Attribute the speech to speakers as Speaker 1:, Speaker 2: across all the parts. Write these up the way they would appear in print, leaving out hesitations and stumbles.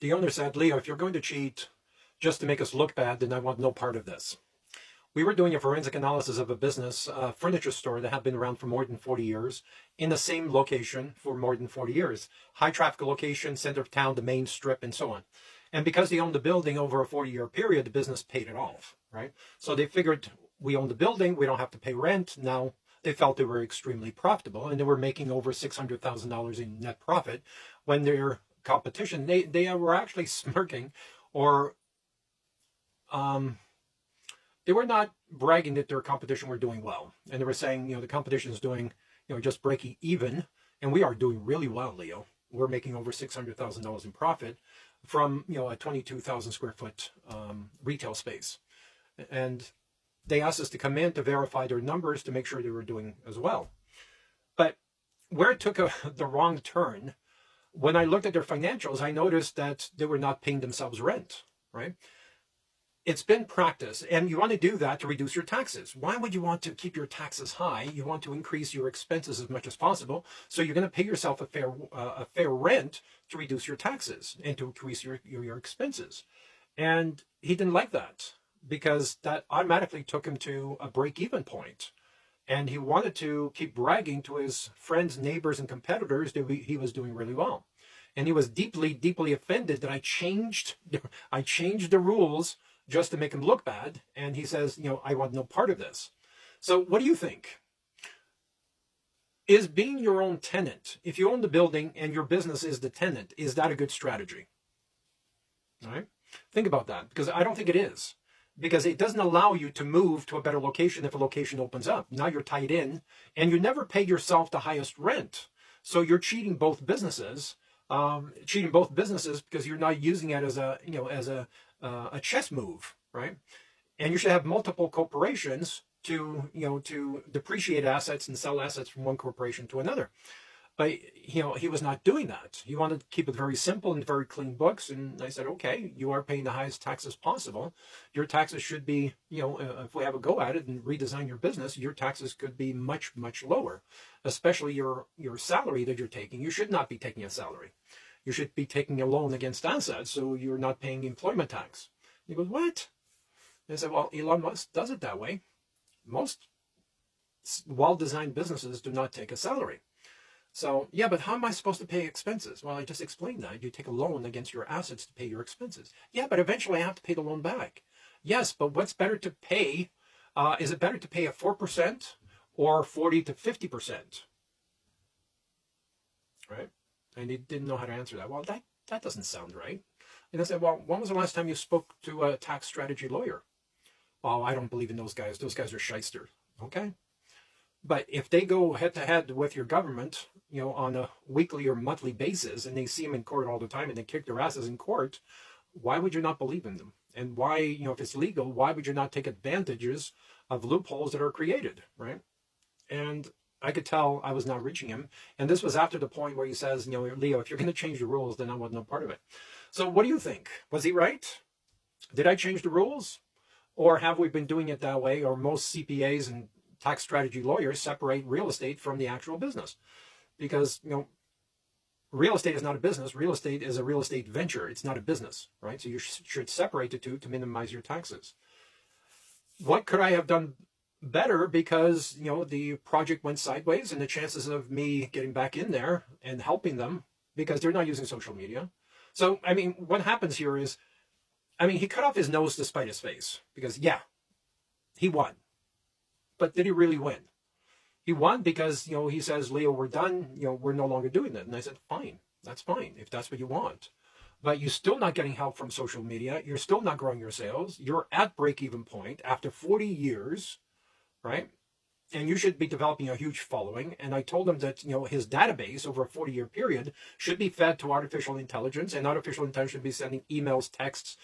Speaker 1: The owner said, Leo, if you're going to cheat just to make us look bad, then I want no part of this. We were doing a forensic analysis of a business, a furniture store that had been around for more than 40 years in the same location for more than 40 years. High traffic location, center of town, the main strip, and so on. And because they owned the building over a 40-year period, the business paid it off, right? So they figured, we own the building, we don't have to pay rent. Now they felt they were extremely profitable, and they were making over $600,000 in net profit when their competition, they were actually smirking, or they were not bragging that their competition were doing well. And they were saying, the competition is doing, just breaking even. And we are doing really well, Leo. We're making over $600,000 in profit from, a 22,000 square foot retail space. And they asked us to come in to verify their numbers to make sure they were doing as well. But where it took the wrong turn, when I looked at their financials, I noticed that they were not paying themselves rent, right? It's been practice, and you want to do that to reduce your taxes. Why would you want to keep your taxes high? You want to increase your expenses as much as possible. So you're going to pay yourself a fair rent to reduce your taxes and to increase your expenses. And he didn't like that, because that automatically took him to a break-even point. And he wanted to keep bragging to his friends, neighbors, and competitors that he was doing really well. And he was deeply, deeply offended that I changed the rules just to make him look bad. And he says, I want no part of this. So what do you think? Is being your own tenant, if you own the building and your business is the tenant, is that a good strategy? All right? Think about that, because I don't think it is. Because it doesn't allow you to move to a better location if a location opens up. Now you're tied in, and you never pay yourself the highest rent. So you're cheating both businesses. Because you're not using it as a chess move, right? And you should have multiple corporations to depreciate assets and sell assets from one corporation to another. But he was not doing that. He wanted to keep it very simple and very clean books. And I said, okay, you are paying the highest taxes possible. Your taxes should be, if we have a go at it and redesign your business, your taxes could be much, much lower, especially your salary that you're taking. You should not be taking a salary. You should be taking a loan against assets, so you're not paying employment tax. He goes, what? And I said, well, Elon Musk does it that way. Most well-designed businesses do not take a salary. So, yeah, but how am I supposed to pay expenses? Well, I just explained that. You take a loan against your assets to pay your expenses. Yeah, but eventually I have to pay the loan back. Yes, but what's better to pay? Is it better to pay a 4% or 40 to 50%? Right? And he didn't know how to answer that. Well, that doesn't sound right. And I said, well, when was the last time you spoke to a tax strategy lawyer? Well, I don't believe in those guys. Those guys are shysters. Okay. But if they go head to head with your government, on a weekly or monthly basis, and they see them in court all the time and they kick their asses in court, why would you not believe in them? And why, if it's legal, why would you not take advantages of loopholes that are created, right? And I could tell I was not reaching him. And this was after the point where he says, Leo, if you're going to change the rules, then I want no part of it. So what do you think? Was he right? Did I change the rules? Or have we been doing it that way? Or most CPAs and tax strategy lawyers separate real estate from the actual business? Because, real estate is not a business. Real estate is a real estate venture. It's not a business, right? So you should separate the two to minimize your taxes. What could I have done better, because the project went sideways, and the chances of me getting back in there and helping them, because they're not using social media. So what happens here is, he cut off his nose to spite his face, because he won. But did he really win? He won because he says, Leo, we're done, we're no longer doing that. And I said, fine, that's fine if that's what you want. But you're still not getting help from social media. You're still not growing your sales. You're at break-even point after 40 years. Right? And you should be developing a huge following. And I told him that, his database over a 40-year period should be fed to artificial intelligence, and artificial intelligence should be sending emails, texts,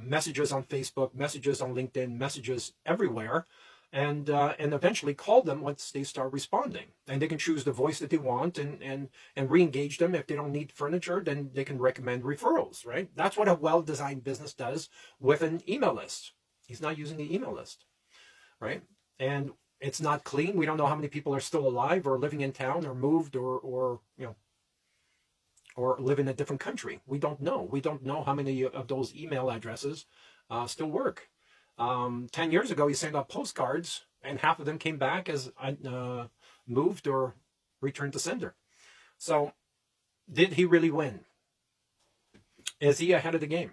Speaker 1: messages on Facebook, messages on LinkedIn, messages everywhere. And eventually call them once they start responding. And they can choose the voice that they want and re-engage them. If they don't need furniture, then they can recommend referrals, right? That's what a well-designed business does with an email list. He's not using the email list. Right? And it's not clean. We don't know how many people are still alive or living in town or moved or or live in a different country. We don't know. We don't know how many of those email addresses still work. 10 years ago, he sent out postcards, and half of them came back as moved or returned to sender. So, did he really win? Is he ahead of the game?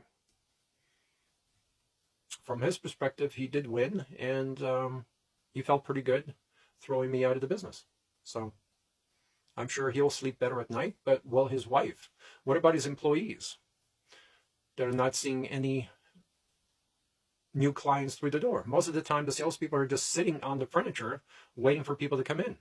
Speaker 1: From his perspective, he did win, and he felt pretty good throwing me out of the business. So, I'm sure he'll sleep better at night, but will his wife? What about his employees that are not seeing any new clients through the door? Most of the time, the salespeople are just sitting on the furniture waiting for people to come in.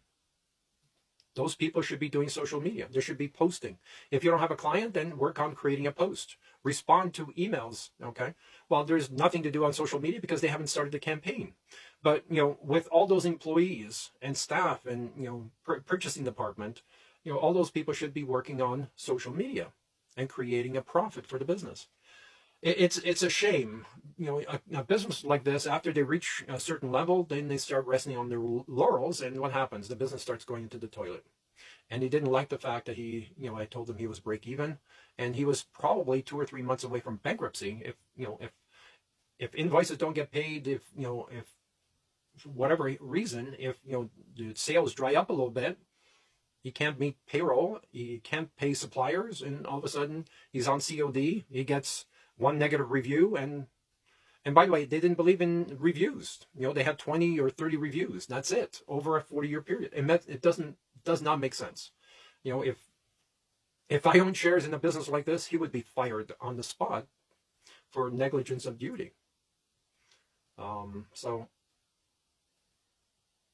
Speaker 1: Those people should be doing social media. They should be posting. If you don't have a client, then work on creating a post. Respond to emails, okay? Well, there's nothing to do on social media because they haven't started the campaign. But, with all those employees and staff and, purchasing department, all those people should be working on social media and creating a profit for the business. It's a shame, a business like this, after they reach a certain level, then they start resting on their laurels, and what happens? The business starts going into the toilet. And he didn't like the fact that I told him he was break even, and he was probably 2 or 3 months away from bankruptcy. If invoices don't get paid, if for whatever reason, if the sales dry up a little bit, he can't meet payroll, he can't pay suppliers, and all of a sudden he's on COD. He gets one negative review, and by the way, they didn't believe in reviews. They had 20 or 30 reviews. That's it over a 40-year period. It does not make sense. If I owned shares in a business like this, he would be fired on the spot for negligence of duty. So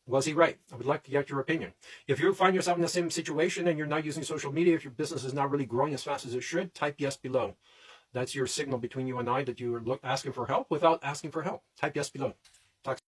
Speaker 1: was he right? I would like to get your opinion. If you find yourself in the same situation and you're not using social media, if your business is not really growing as fast as it should, type yes below. That's your signal between you and I that you are asking for help without asking for help. Type yes below. Talk